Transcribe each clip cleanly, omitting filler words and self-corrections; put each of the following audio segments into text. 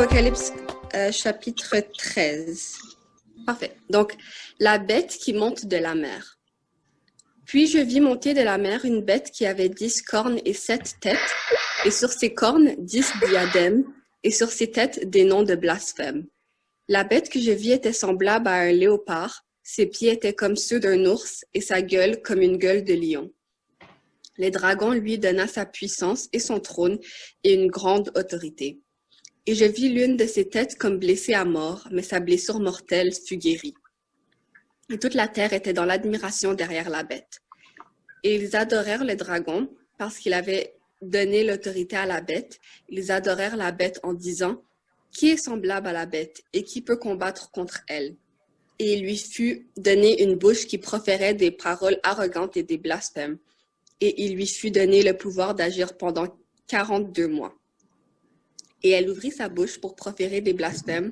Apocalypse chapitre 13. Parfait. Donc, la bête qui monte de la mer. Puis je vis monter de la mer une bête qui avait 10 cornes et 7 têtes, et sur ses cornes 10 diadèmes, et sur ses têtes des noms de blasphème. La bête que je vis était semblable à un léopard, ses pieds étaient comme ceux d'un ours, et sa gueule comme une gueule de lion. Les dragons lui donna sa puissance et son trône et une grande autorité. Et je vis l'une de ses têtes comme blessée à mort, mais sa blessure mortelle fut guérie. Et toute la terre était dans l'admiration derrière la bête. Et ils adorèrent le dragon parce qu'il avait donné l'autorité à la bête. Ils adorèrent la bête en disant « Qui est semblable à la bête et qui peut combattre contre elle ?» Et il lui fut donné une bouche qui proférait des paroles arrogantes et des blasphèmes. Et il lui fut donné le pouvoir d'agir pendant 42 mois. Et elle ouvrit sa bouche pour proférer des blasphèmes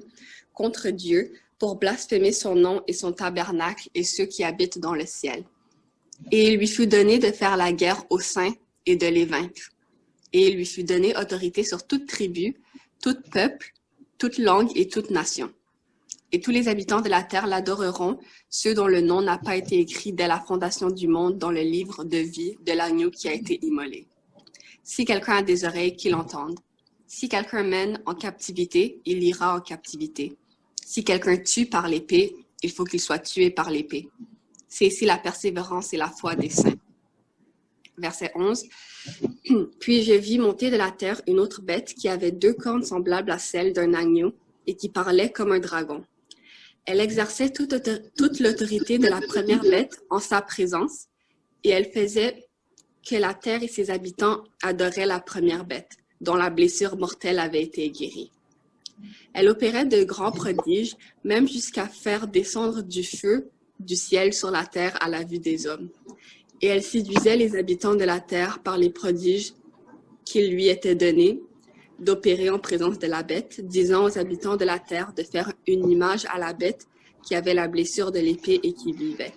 contre Dieu, pour blasphémer son nom et son tabernacle et ceux qui habitent dans le ciel. Et il lui fut donné de faire la guerre aux saints et de les vaincre. Et il lui fut donné autorité sur toute tribu, tout peuple, toute langue et toute nation. Et tous les habitants de la terre l'adoreront, ceux dont le nom n'a pas été écrit dès la fondation du monde dans le livre de vie de l'agneau qui a été immolé. Si quelqu'un a des oreilles, qu'il entende. Si quelqu'un mène en captivité, il ira en captivité. Si quelqu'un tue par l'épée, il faut qu'il soit tué par l'épée. C'est ici la persévérance et la foi des saints. Verset 11. Puis je vis monter de la terre une autre bête qui avait 2 cornes semblables à celles d'un agneau et qui parlait comme un dragon. Elle exerçait toute l'autorité de la première bête en sa présence et elle faisait que la terre et ses habitants adoraient la première bête, dont la blessure mortelle avait été guérie. Elle opérait de grands prodiges, même jusqu'à faire descendre du feu du ciel sur la terre à la vue des hommes. Et elle séduisait les habitants de la terre par les prodiges qui lui étaient donnés d'opérer en présence de la bête, disant aux habitants de la terre de faire une image à la bête qui avait la blessure de l'épée et qui vivait.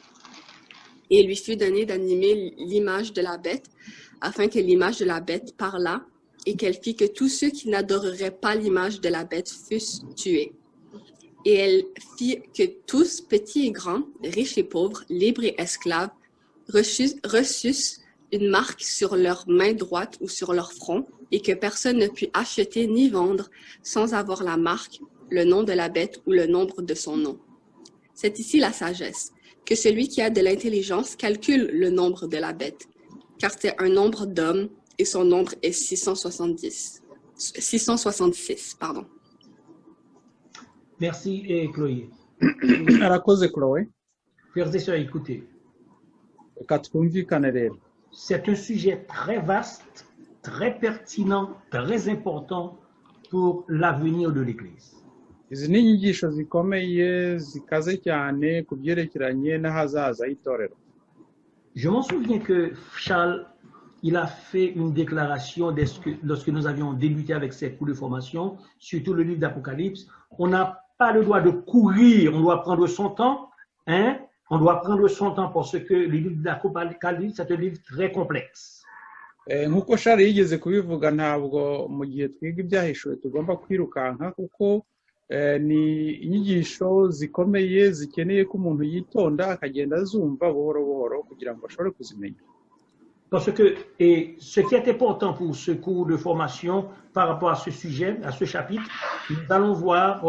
Et il lui fut donné d'animer l'image de la bête, afin que l'image de la bête parlât, et qu'elle fit que tous ceux qui n'adoreraient pas l'image de la bête fussent tués. Et elle fit que tous, petits et grands, riches et pauvres, libres et esclaves, reçussent une marque sur leur main droite ou sur leur front, et que personne ne put acheter ni vendre sans avoir la marque, le nom de la bête ou le nombre de son nom. C'est ici la sagesse, que celui qui a de l'intelligence calcule le nombre de la bête, car c'est un nombre d'hommes, et son nombre est 666. Merci, et Chloé. Arakoze Chloé. Frères et sœurs, écoutez. Reka twumvikane rero. C'est un sujet très vaste, très pertinent, très important pour l'avenir de l'Église. Izi ni inyigisho zikomeye zikaze cyane ku byerekeranye n'ahazaza h'itorero. Je m'en souviens que Charles, il a fait une déclaration lorsque nous avions débuté avec ces cours de formation, surtout le livre d'Apocalypse. On n'a pas le droit de courir, on doit prendre son temps, hein? On doit prendre son temps parce que le livre d'Apocalypse, c'est un livre très complexe. Nk'uko Shari yigeze kubivuga, ntabwo mu gihe twiga ibyahishuwe tugomba kwirukanka kuko ni inyigisho zikomeye zikeneye ko umuntu yitonda akagenda azumva buhoro buhoro kugira ngo ashobore kuzimenya. Parce que ce qui est important pour ce cours de formation par rapport à ce sujet, à ce chapitre, nous allons voir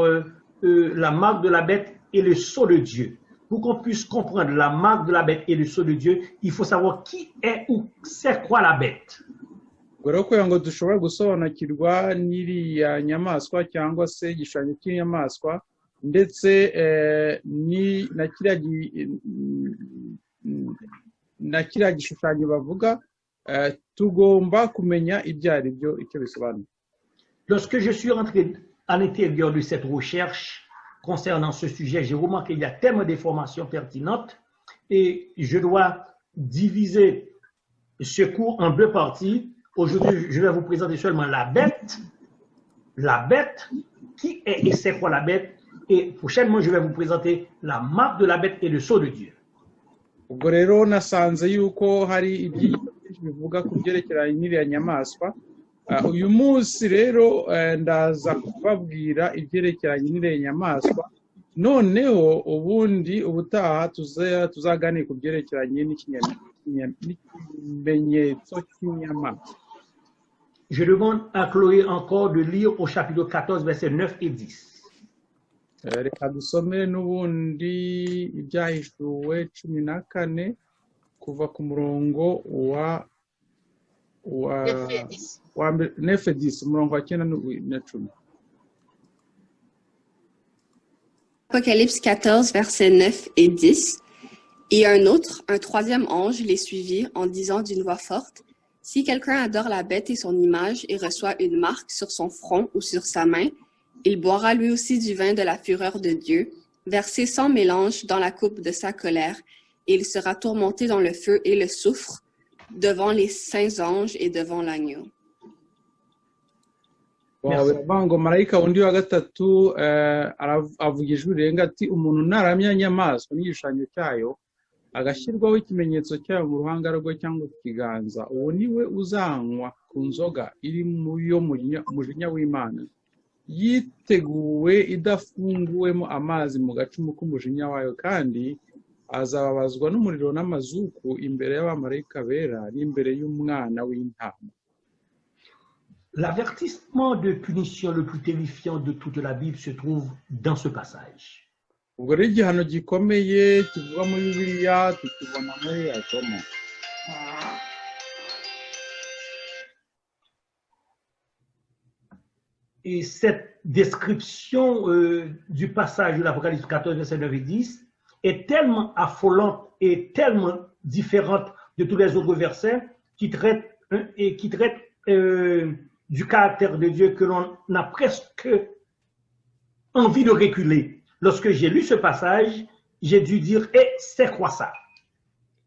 la marque de la bête et le sceau de Dieu. Pour qu'on puisse comprendre la marque de la bête et le sceau de Dieu, il faut savoir qui est ou c'est quoi la bête. Rero kugira ngo dushobore gusobanukirwa n'iriya nyamaswa cyangwa se igishushanyo cy'inyamaswa ndetse na kiriya gishushanyo bavuga, tugomba kumenya ibyo ari byo, icyo bisobanura. Lorsque je suis rentré à l'intérieur de cette recherche concernant ce sujet, j'ai remarqué qu'il y a tellement d'informations pertinentes et je dois diviser ce cours en 2 parties. Aujourd'hui, je vais vous présenter seulement la bête, qui est et c'est quoi la bête, et prochainement, je vais vous présenter la marque de la bête et le sceau de Dieu. Ubwo rero nasanze yuko hari ibyinshi bivuga ku byerekeranye n'iriya nyamaswa uyu munsi rero ndaza kubabwira ibyerekeranye n'iriya nyamaswa noneho ubundi ubutaha tuzaganira ku byerekeranye n'ikimenyetso cy'inyamaswa. Je demande à Chloé encore de lire au chapitre 14, versets 9 et 10. Reka dusome n'ubundi ibyahishuwe 14 kuva ku murongo wa 9-10 umurongo wa 9 na 10. Apocalypse 14, versets 9 et 10. Et un troisième ange les suivit en disant d'une voix forte, « Si quelqu'un adore la bête et son image et reçoit une marque sur son front ou sur sa main, il boira lui aussi du vin de la fureur de Dieu, versé sans mélange dans la coupe de sa colère, et il sera tourmenté dans le feu et le soufre, devant les saints anges et devant l'agneau. » ngo marayika undi wa gatatu avuga ijwi rirenga ati umuntu naramya inyamaswa n'igishushanyo cyayo agashyirwaho ikimenyetso cyayo mu ruhanga rwe cyangwa ku kiganza, uwo niwe uzanywa ku nzoga iri yo mujinya w'Imana yiteguwe idafunguwemo amazi mu gacumu k'umujinya wayo, kandi azababazwa n'umuriro n'amazuku imbere y'abamarayika bera n'imbere y'umwana w'intama. L'avertissement de punition le plus terrifiant de toute la Bible se trouve dans ce passage. Ubwo rero igihano gikomeye kivuga muri Bibiliya tukibona muri Yakobo. Et cette description du passage de l'Apocalypse 14, versets 9 et 10 est tellement affolante et tellement différente de tous les autres versets qui traitent du caractère de Dieu que l'on a presque envie de reculer. Lorsque j'ai lu ce passage, j'ai dû dire, c'est quoi ça?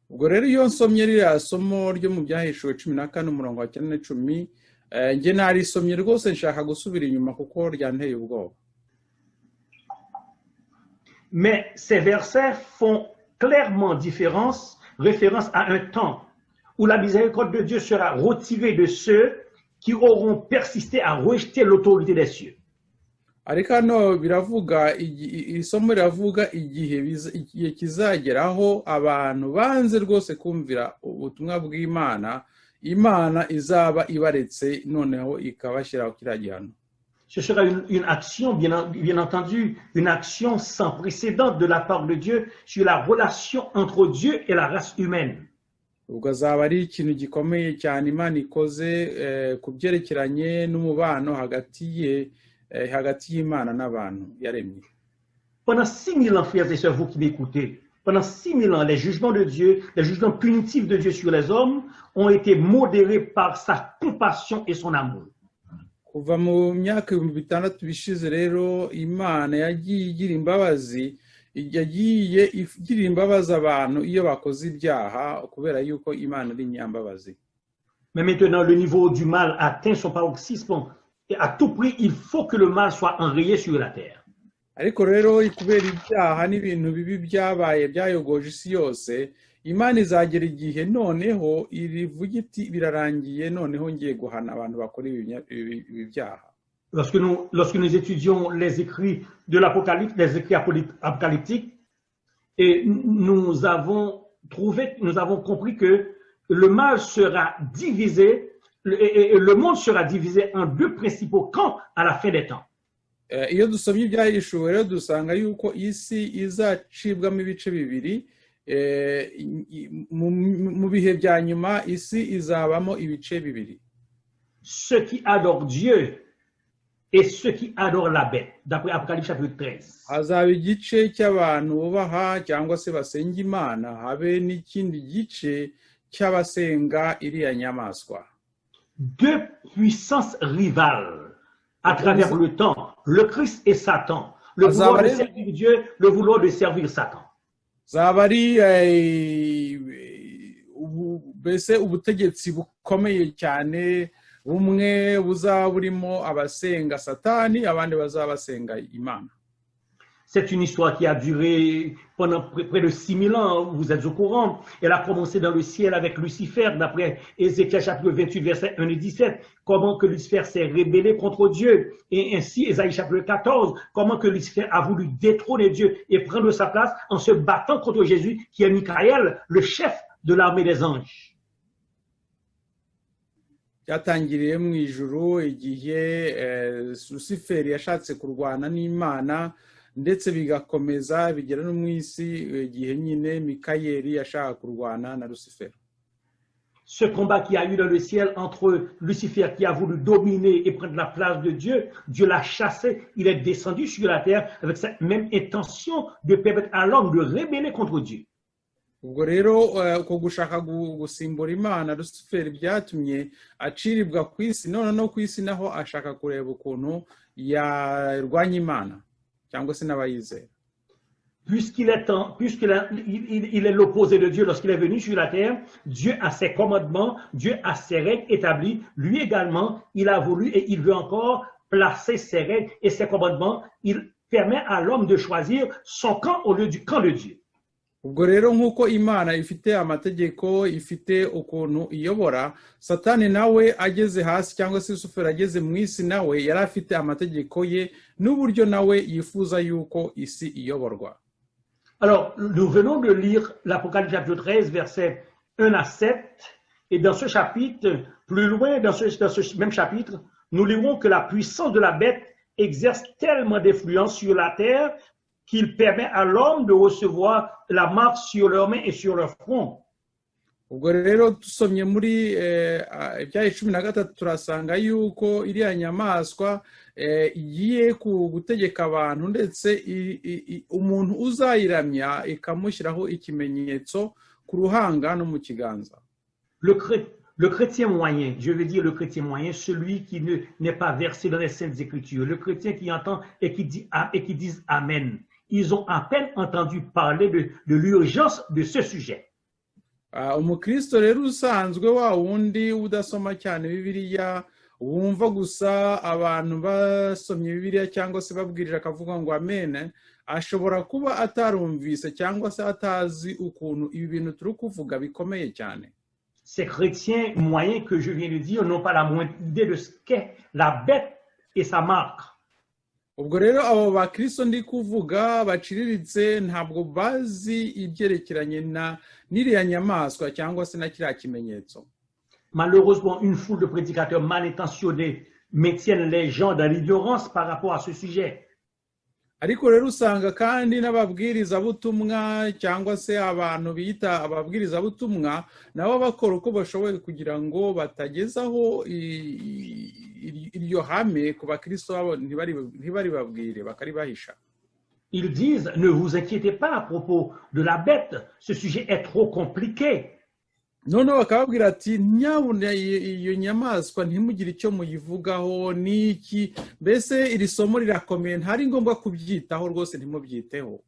Ubwo rero iyo nsomye ririya somo ryo mu byahishuwe 14 umurongo wa 9 na 10, nge narisomye rwose nshaka gusubira inyuma kuko ryanteye ubwoba. Mais ces versets font clairement référence à un temps où la miséricorde de Dieu sera retirée de ceux qui auront persisté à rejeter l'autorité des cieux. Ariko hano biravuga isomo riravuga igihe kizageraho abantu banze rwose kumvira ubutumwa bw'Imana, Imana izaba ibaretse noneho ikabashyiraho kiriya gihano. Ce sera une action, bien entendu, une action sans précédent de la part de Dieu sur la relation entre Dieu et la race humaine. Ubwo azaba ari ikintu gikomeye cyane Imana ikoze ku byerekeranye n'umubano hagati y'Imana n'abantu yaremye. Pendant 6000 ans, frères et sœurs, vous qui m'écoutez, pendant 6000 ans, les jugements de Dieu, les jugements punitifs de Dieu sur les hommes ont été modérés par sa compassion et son amour. Kuva mu myaka 600 bishize rero Imana yagiye igira imbabazi, yagiye igira imbabazi abantu iyo bakoze ibyaha kubera yuko Imana ari nyambabazi. Mais maintenant, le niveau du mal atteint son paroxysme et à tout prix, il faut que le mal soit enrayé sur la terre. Ariko rero kubera ibyaha n'ibintu bibi byabaye byayogoje isi yose, Imana izagera igihe noneho irivuga iti birarangiye, noneho ngiye guhana abantu bakora ibi byaha. Lorsque nous étudions les écrits de l'Apocalypse, les écrits apocalyptiques, et nous avons compris que le mal sera divisé, et le monde sera divisé en deux principaux camps à la fin des temps. Iyo dusomye ibyahishuwe rero dusanga yuko isi izacibwamo ibice bibiri, mu bihe bya nyuma isi izabamo ibice bibiri. Ceux qui adorent Dieu et ceux qui adorent la bête, d'après Apocalypse chapitre 13. Hazaba igice cy'abantu bubaha cyangwa se basenga Imana, habe n'ikindi gice cy'abasenga iriya nyamaswa. Deux puissances rivales à travers le temps, le Christ et Satan, le vouloir de servir Dieu, le vouloir de servir Satan. Zaba ari mbese ubutegetsi bukomeye cyane, bumwe buzaba burimo abasenga Satani, abandi bazaba basenga Imana. C'est une histoire qui a duré pendant près de 6000 ans, vous êtes au courant. Elle a commencé dans le ciel avec Lucifer, d'après Ézéchiel chapitre 28, versets 1 et 17. Comment que Lucifer s'est rébellé contre Dieu. Et ainsi, Ésaïe chapitre 14, comment que Lucifer a voulu détrôner Dieu et prendre sa place en se battant contre Jésus, qui est Michael, le chef de l'armée des anges. byatangiriye mu ijuru igihe Luciferi yashatse kurwana n'Imana ndetse bigakomeza bigera no mu isi igihe nyine Mikayeli yashaka kurwana na Luciferi. Ce combat qu'il y a eu dans le ciel entre Lucifer qui a voulu dominer et prendre la place de Dieu, Dieu l'a chassé, il est descendu sur la terre avec cette même intention de permettre à l'homme de rébeller contre Dieu. Ubwo rero uko gushaka gusimbura Imana Luciferi byatumye aciribwa ku isi, none no ku isi naho ashaka kureba ukuntu yarwanya Imana cyangwa se n'abayizera. Puisqu'il est l'opposé de Dieu lorsqu'il est venu sur la terre, Dieu a ses commandements, Dieu a ses règles établies. Lui également, il a voulu et il veut encore placer ses règles et ses commandements. Il permet à l'homme de choisir son camp au lieu du camp de Dieu. Ubwo rero nk'uko Imana ifite amategeko, ifite ukuntu iyobora, Satani nawe ageze hasi cyangwa se Luciferi ageze mu isi nawe yari afite amategeko ye n'uburyo nawe yifuza yuko isi iyoborwa. Alors, nous venons de lire l'Apocalypse chapitre 13, versets 1 à 7, et dans ce chapitre, plus loin, dans ce même chapitre, nous lirons que la puissance de la bête exerce tellement d'influence sur la terre qu'il permet à l'homme de recevoir la marque sur leurs mains et sur leur front. Ubwo rero tusomye muri ibya 13 turasanga yuko iriya nyamaswa igiye gutegeka abantu ndetse umuntu uzayiramya ikamushyiraho ikimenyetso ku ruhanga no mu kiganza. Le chrétien moyen, je veux dire le chrétien moyen, celui qui n'est pas versé dans les Saintes Écritures, le chrétien qui entend et qui dit Amen. Ils ont à peine entendu parler de l'urgence de ce sujet. Umukristo rero usanzwe wa wundi udasoma cyane Bibiliya, wumva gusa abantu basomye Bibiliya cyangwa se babwirira akavuga ngo amen, ashobora kuba atarumvise cyangwa se atazi ukuntu ibi bintu turi kuvuga bikomeye cyane. Ces chrétiens moyens que je viens de dire n'ont pas la moindre idée de ce qu'est la bête et sa marque. Ubwo rero abo bakristo ndi kuvuga baciriritse ntabwo bazi ibyerekeranye n'iriya nyamaswa cyangwa se na kiriya kimenyetso. Malheureusement, une foule de prédicateurs mal intentionnés maintiennent les gens dans l'ignorance par rapport à ce sujet. Ariko rero usanga kandi n'ababwirizabutumwa cyangwa se abantu bita ababwirizabutumwa nabo bakora uko bashoboye kugira ngo batagezaho iryo hame ku bakristo babo ntibari babwire bakaribahisha. Ils disent, ne vous inquiétez pas à propos de la bête, ce sujet est trop compliqué. None bakababwira ati nyabuna iyo nyamaswa ntimugire icyo muyivugaho niki, mbese iri somo rirakomeye ntari ngombwa kubyitaho rwose ntimubyiteho.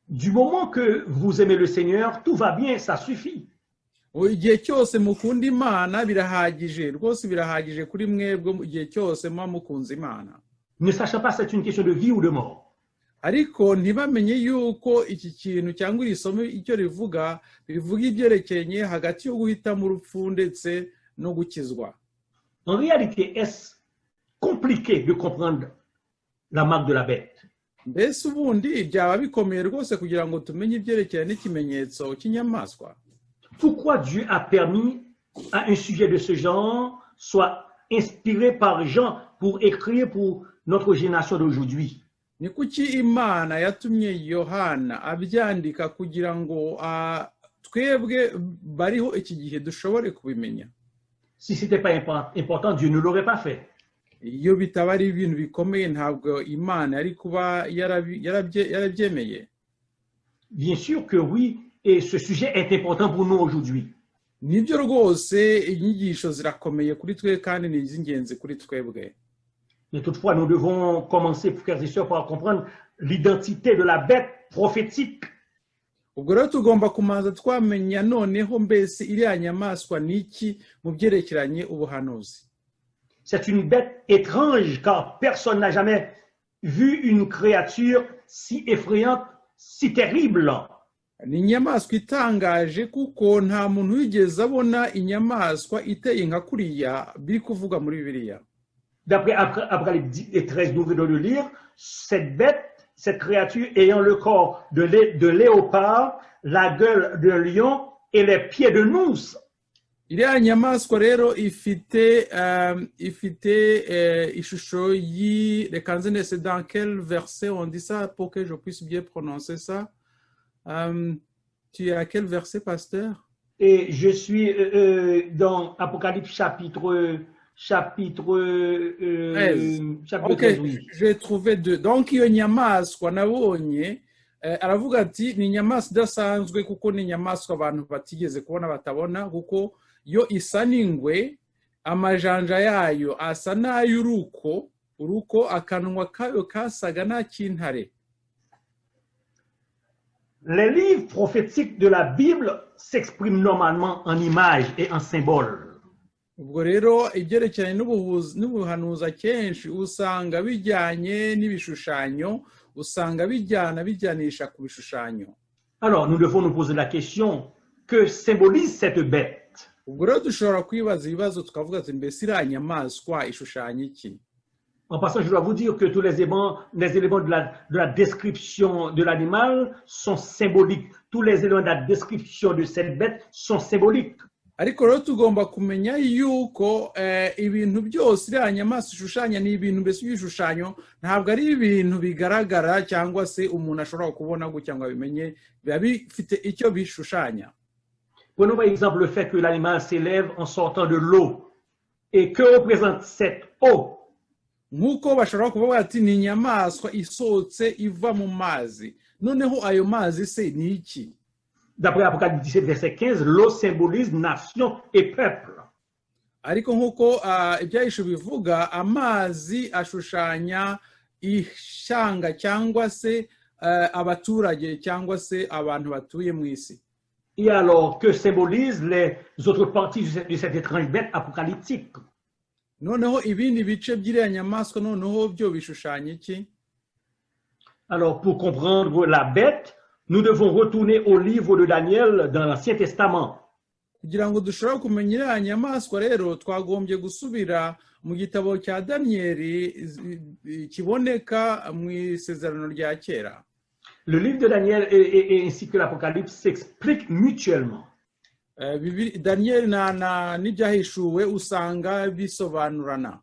Du moment que vous aimez le Seigneur, tout va bien, ça suffit. Igihe cyose mukunda Imana birahagije, rwose birahagije kuri mwebwe igihe cyose mukunze Imana. Ne sachant pas c'est une question de vie ou de mort. Ariko ntibamenye yuko iki kintu cyangwa iri somo icyo rivuga ibyerekeranye hagati yo guhitamo urupfu ndetse no gukizwa. En réalité, est-ce compliqué de comprendre la marque de la bête? Mbese ubundi byaba bikomeye rwose kugira ngo tumenye ibyerekeranye n'ikimenyetso cy'inyamaswa. Pourquoi Dieu a permis à un sujet de ce genre soit inspiré par Jean pour écrire pour notre génération d'aujourd'hui? Ni kuki Imana yatumye Yohana abyandika kugira ngo twebwe bariho iki gihe dushobore kubimenya? Si c'était pas important, Dieu ne l'aurait pas fait. Iyo bitaba ari ibintu bikomeye ntabwo Imana yari kuba yarabyemeye. Bien sûr que oui, et ce sujet est important pour nous aujourd'hui. Nibyo rwose inyigisho zirakomeye kuri twe kandi ni iz'ingenzi kuri twebwe. Mais toutefois, nous devons commencer, frères et sœurs, par comprendre l'identité de la bête prophétique. Ubwo rero tugomba kumanza twamenya noneho mbese iriya nyamaswa niki mu byerekeranye ubuhanuzi. C'est une bête étrange car personne n'a jamais vu une créature si effrayante, si terrible. ni inyamaswa itangaje kuko nta muntu wigeze abona inyamaswa iteye nka kuriya biri kuvuga muri Bibiliya. D'après Apocalypse 13, nous venons de lire, cette bête, cette créature ayant le corps de léopard, la gueule d'un lion et les pieds de nous. Iriya nyamaswa rero ifite ishusho reka nze nese dans quel verset on dit ça pour que je puisse bien prononcer ça. Tu es à quel verset, pasteur? Et je suis dans Apocalypse chapitre 13, oui. J'ai trouvé deux. Donc iyo nyamaswa nabonye aravuga ati ni inyamaswa idasanzwe kuko ni inyamaswa abantu batigeze kubona batabona kuko yo isa n'ingwe, amajanja yayo asa n'ay'uruko, akanwa kayo kasaga n'ak'intare. Les livres prophétiques de la Bible s'expriment normalement en images et en symboles. Ubwo rero ibyerekeranye n'ubuhanuzi akenshi usanga bijyanye n'ibishushanyo, usanga bijyanisha ku bishushanyo. Alors, nous devons nous poser la question, que symbolise cette bête? Ubwo rero dushobora kwibaza ibibazo tukavuga ati mbese iriya nyamaswa ishushanya iki? En passant, je dois vous dire que tous les éléments de la description de l'animal sont symboliques. Tous les éléments de la description de cette bête sont symboliques. Ariko rero tugomba kumenya yuko ibintu byose iriya nyamaswa ishushanya ni ibintu mbese by'ibishushanyo, ntabwo ari ibintu bigaragara cyangwa se umuntu ashobora kubona gutya ngo abimenye, biba bifite icyo bishushanya. Prenons par exemple le fait que l'animal s'élève en sortant de l'eau. Et que représente cette eau? Nk'uko bashobora kuvuga ati ni inyamaswa isohotse iva mu mazi, noneho ayo mazi se ni iki? D'après Apocalypse 17, verset 15, l'eau symbolise nation et peuple. Ariko nk'uko ibyahisho bivuga, amazi ashushanya ishyanga cyangwa se abaturage cyangwa se abantu batuye mu isi. Et alors, que symbolisent les autres parties de cette étrange bête apocalyptique? Noneho ibindi bice by'iriya nyamaswa noneho byo bishushanya iki? Alors, pour comprendre la bête, nous devons retourner au livre de Daniel dans l'Ancien Testament. Kugira ngo dushobore kumenya iriya nyamaswa rero twagombye gusubira mu gitabo cya Daniyeli kiboneka mu isezerano rya kera. Le livre de Daniel et ainsi que l'Apocalypse s'expliquent mutuellement. Daniel n'ibyahishuwe usanga bisobanurana.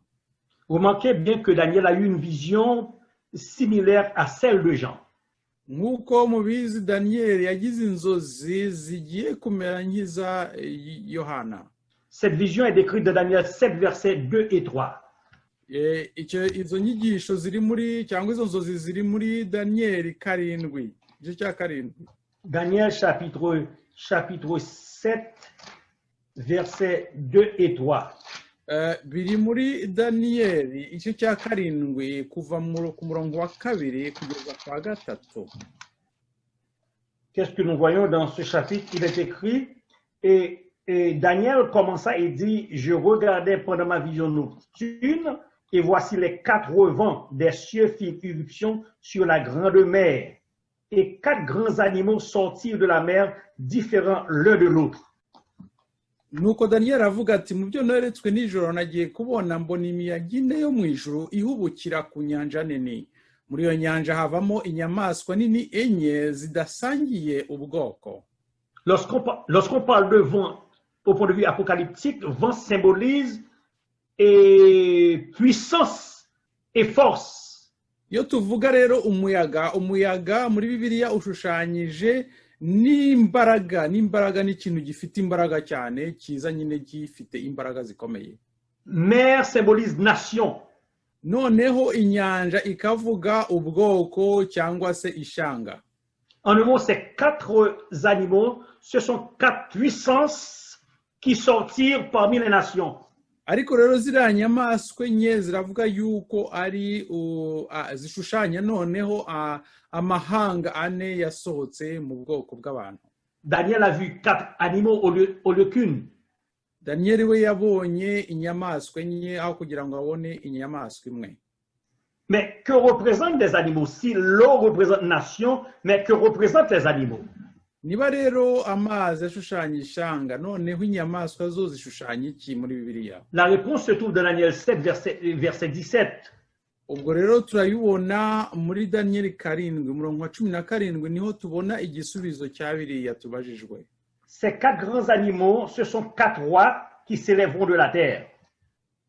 Remarquez bien que Daniel a eu une vision similaire à celle de Jean. Nk'uko mubizi Daniel yagize inzozi zigiye kumera nk'iza Yohana. Cette vision est décrite dans Daniel 7, versets 2 et 3. Izo nyigisho ziri muri cyangwa izo nzozi ziri muri Daniel 7, igice cya 7. Daniel chapitre 7, versets 2 et 3. Biri muri Daniel igice cya 7 kuva ku murongo wa 2 kugeza kwa 3. Qu'est-ce que nous voyons dans ce chapitre? Il est écrit, et Daniel commença et dit, je regardais pendant ma vision nocturne, et voici les 4 vents des cieux firent irruption sur la grande mer, et 4 grands animaux sortirent de la mer, différents l'un de l'autre. Nuko Daniel avuga ati mu byo neretswe nijoro nagiye kubona mbona imiyaga ine yo mu ijuru ihubukira ku nyanja nini. Muri iyo nyanja havamo inyamaswa nini enye zidasangiye ubwoko. Lorsqu'on parle de vent au point de vue apocalyptique, vent symbolise puissance et force. Iyo tuvuga rero umuyaga muri Bibiliya ushushanyije n'imbaraga ni ikintu gifite imbaraga cyane kiza nyine gifite imbaraga zikomeye. Mer symbolise nation. Noneho inyanja ikavuga ubwoko cyangwa se ishanga. En un mot, ces 4 animaux, ce sont 4 puissances qui sortirent parmi les nations. Ariko rero ziriya nyamaswa enye ziravuga yuko ari zishushanya noneho amahanga ane yasohotse mu bwoko bw'abantu. Daniel a vu 4 animaux au lieu qu'une. Daniel we yabonye inyamaswa enye aho kugira ngo abone inyamaswa imwe. Mais que représentent des animaux? Si l'eau représente nation, mais que représentent les animaux? niba rero amazi ashushanya ishanga noneho inyamaswa zo zishushanya iki muri bibiliya? La réponse se trouve dans Daniel 7, verset 17. ubwo rero turayibona muri Daniyeli 7 umurongo wa 17 niho tubona igisubizo cya biriya tubajijwe. Ces 4 grands animaux, ce sont 4 rois qui s'élèveront de la terre.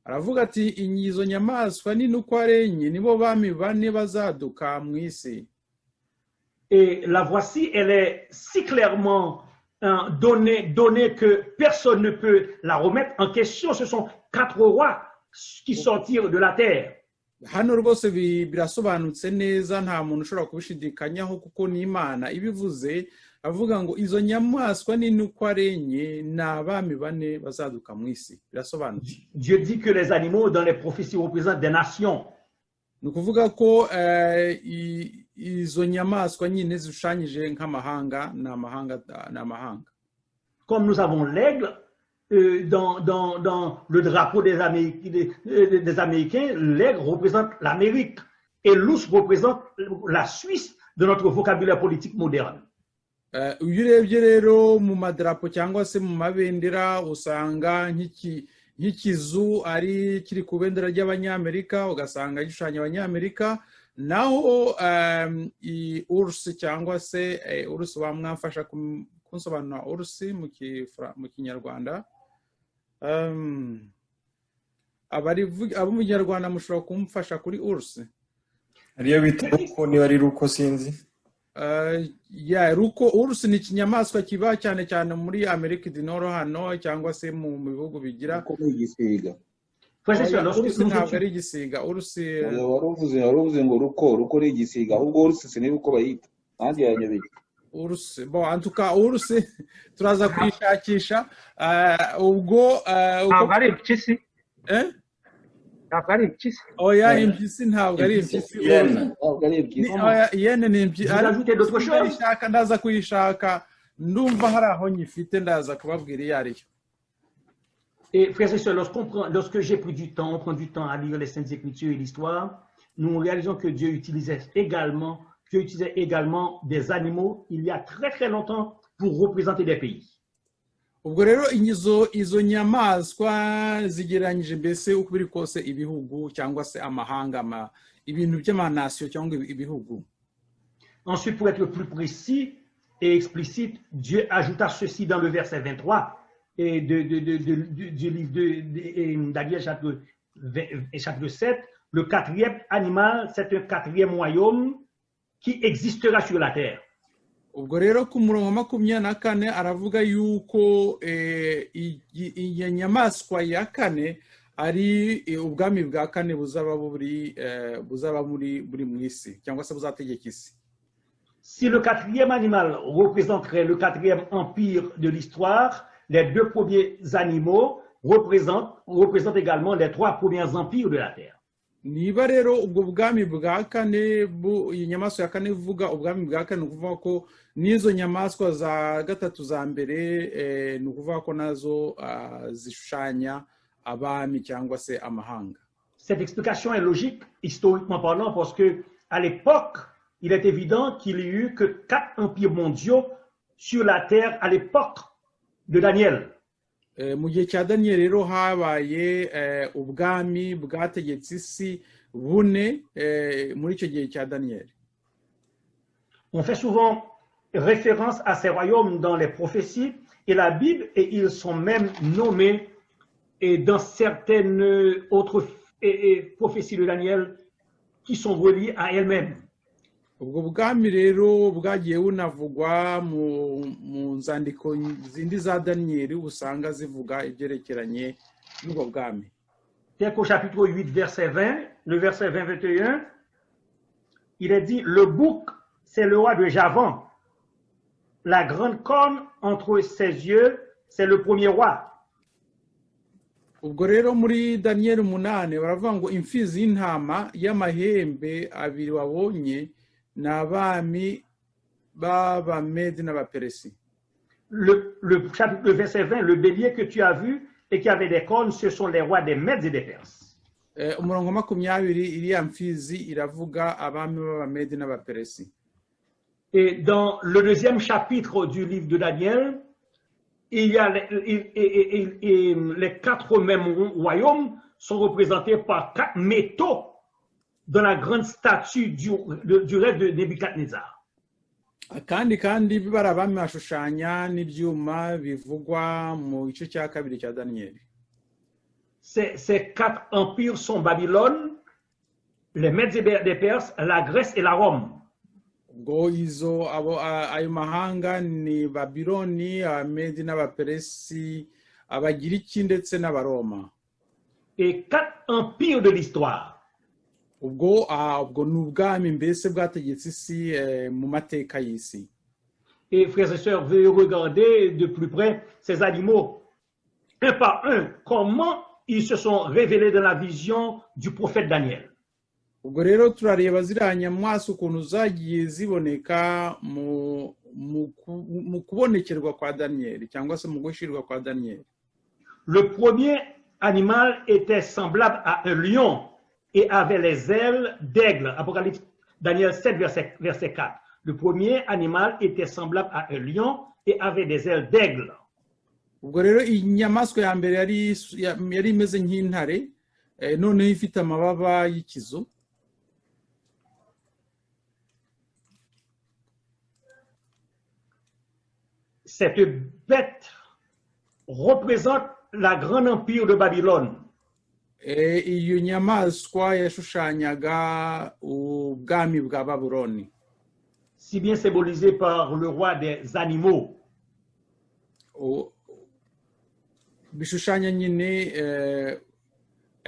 aravuga ati izo nyamaswa nini uko ari enye nibo bami bane bazaduka mu isi. Et la voici, elle est si clairement donnée que personne ne peut la remettre en question. Ce sont 4 rois qui sortirent de la terre. hano rwose birasobanutse neza nta muntu ushobora kubishidikanyaho kuko ni Imana ibivuze avuga ngo izo nyamaswa nini uko ari enye ni abami bane bazaduka mu isi. Birasobanutse. Dieu dit que les animaux dans les prophéties représentent des nations. ni ukuvuga ko izo nyamaswa nyine zishushanyije nk'amahanga n'amahanga. Comme nous avons l'aigle dans le drapeau des Américains, l'aigle représente l'Amérique et l'ours représente la Suisse de notre vocabulaire politique moderne. Iyo urebye rero mu madarapo cyangwa se mu mabendera usanga nk'ikizu ari kiri ku bendera ry'abanyamerika ugasanga gishushanya abanyamerika, naho ursi cyangwa se ursi bamwafasha kunsobanura ursi mu kinyarwanda, abo mu kinyarwanda mushobora kumufasha kuri ursi ariyo bita ruko, niba ari ruko sinzi. ruko ursi ni ikinyamaswa kiba cyane cyane muri Amerika du Nord hano cyangwa se mu bihugu bigira igisiga. ursi ntabwo ari igisiga. ursi waruvuze ngo ruko ari igisiga, ahubwo ursi sinari uko bayita kandi yanyobeye. ursi antuka ursi turaza kwishakisha ubwo ntabwo ari impyisi. Ntabwo ari impyisi. oya impyisi ntabwo ari impyisi. yene ni impyisi. ndaza kuyishaka ndumva hari aho nyifite ndaza kubabwira iyo ariyo. Et frères et sœurs, lorsque j'ai pris du temps, on prend du temps à lire les Saintes Écritures et l'histoire, nous réalisons que Dieu utilisait également des animaux il y a très très longtemps pour représenter des pays. ubwo rero izo nyamaswa zigereranyije mbese uko biri kose ibihugu cyangwa se amahanga, ibintu by'amanasiyo cyangwa ibihugu. Ensuite, pour être plus précis et explicite, Dieu ajouta ceci dans le verset 23 et du livre de Daniel chapitre 7. Le 4e animal, c'est un 4e royaume qui existera sur la terre. ubwo rero ku murongo wa 24 aravuga yuko iyi nyamaswa ya kane ari ubwami bwa kane buzaba buri mu isi cyangwa se buzategeka isi. Si le 4e animal représenterait le 4e empire de l'histoire, les 2 premiers animaux représentent également les 3 premiers empires de la terre. niba rero ubwo bwami bwa kane iyi nyamaswa ya kane ivuga ubwami bwa kane, ukuvuga ko n'izo nyamaswa za gatatu za mbere ni ukuvuga ko nazo zishushanya abami cyangwa se amahanga. Cette explication est logique historiquement parlant parce que à l'époque il est évident qu'il y eut que 4 empires mondiaux sur la terre à l'époque de Daniel. mu gihe cya Daniyeli rero habaye ubwami bwategetse isi bune muri icyo gihe cya Daniyeli. On fait souvent référence à ces royaumes dans les prophéties et la Bible, et ils sont même nommés et dans certaines autres prophéties de Daniel qui sont reliées à elles-mêmes. ubwo bwami rero bwagiye bunavugwa mu nzandiko zindi za Daniyeli usanga zivuga ibyerekeranye n'ubwo bwami. Tel qu'au chapitre 8 verset 20, le verset 20-21, il est dit: le bouc, c'est le roi de Javan. La grande corne entre ses yeux, c'est le premier roi. ubwo rero muri Daniyeli 8 baravuga ngo imfizi y'intama y'amahembe abiri wabonye n'abami b'Abamedi n'Abaperesi. Le chapitre verset 20, le bélier que tu as vu et qui avait des cornes, ce sont les rois des Mèdes et des Perses. umurongo 20 iriya mfizi iravuga abami b'Abamedi n'Abaperesi. Et dans le deuxième chapitre du livre de Daniel, il y a les 4 mêmes royaumes sont représentés par 4 métaux dans la grande statue du rêve de Nebuchadnezzar. kandi bibara abami bashushanya n'ibyuma bivugwa mu gice cya 2 cya Daniel. Ces 4 empires sont Babylone, les Mèdes et les Perses, la Grèce et la Rome. Ubwo ayo mahanga ni Babiloni, Abamedi n'Abaperesi, Abagiriki ndetse n'Abaroma. Et 4 empires de l'histoire. Ubwo ni ubwami mbese bwategetse isi mu mateka y'isi. Et frères et sœurs, veuillez regarder de plus près ces animaux, un par un, comment ils se sont révélés dans la vision du prophète Daniel. Ubwo rero turareba ziriya nyamaswa ukuntu zagiye ziboneka mu kubonekerwa kwa Daniel cyangwa se mu gushirwa kwa Daniel. Le premier animal était semblable à un lion et avait les ailes d'aigle. Apocalypse, Daniel 7, verset 4. Le premier animal était semblable à un lion et avait des ailes d'aigle. Ubwo rero inyamaswa ya mbere yari imeze nk'intare, noneho ifite amababa y'ikizu. Cette bête représente la grande empire de Babylone. Iyo nyamaswa yashushanyaga ubwami bwa Babuloni, si bien symbolisé par le roi des animaux. Bishushanya nyine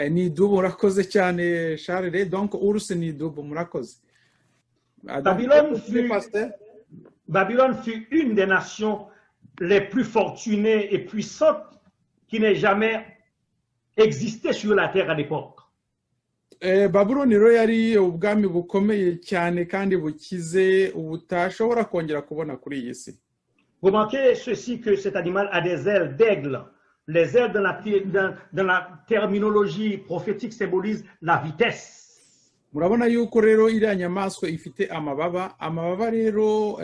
ni idubu. Murakoze cyane Charles. Donc uruse ni idubu. Murakoze. Babylone fut une des nations les plus fortunées et puissantes qui n'ait jamais existé sur la terre à l'époque. Babuloni rero yari ubwami bukomeye cyane kandi bukize ubutashobora kongera kubona kuri iyi si. Remarquez ceci, que cet animal a des ailes d'aigle. Les ailes dans la terminologie prophétique symbolisent la vitesse. Murabona yuko rero iriya nyamaswa ifite amababa rero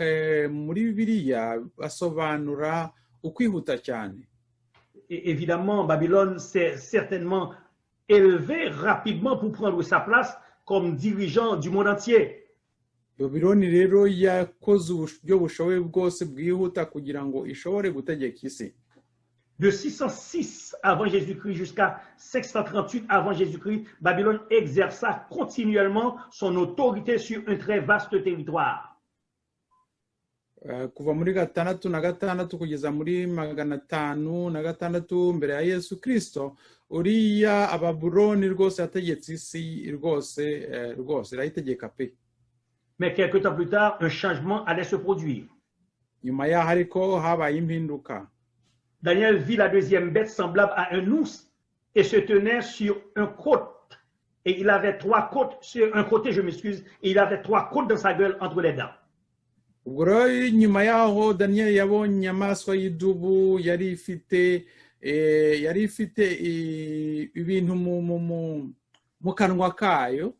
muri Bibiliya asobanura ukwihuta cyane. Et évidemment, Babylone s'est certainement élevé rapidement pour prendre sa place comme dirigeant du monde entier. Babylone rero yakoze uburyo bushoboye bwose bwihuta kugira ngo ishobore gutegeka isi. De 606 avant Jésus-Christ jusqu'à 538 avant Jésus-Christ, Babylone exerça continuellement son autorité sur un très vaste territoire. Kuva muri 606 kugeza muri 506 mbere ya Yesu Kristo, uriya Ababuloni rwose yategetse isi rwose irayitegeka pe. Mais quelque temps plus tard, un changement allait se produire. Nyuma yaho ariko habaye impinduka. Daniel vit la deuxième bête semblable à un ours et se tenait sur un côte. Et il avait 3 côtes sur un côté, et il avait 3 côtes dans sa gueule entre les dents. Ubwo rero nyuma yaho Daniel yabonye inyamaswa y'idubu yari ifite ibintu mu kanwa kayo.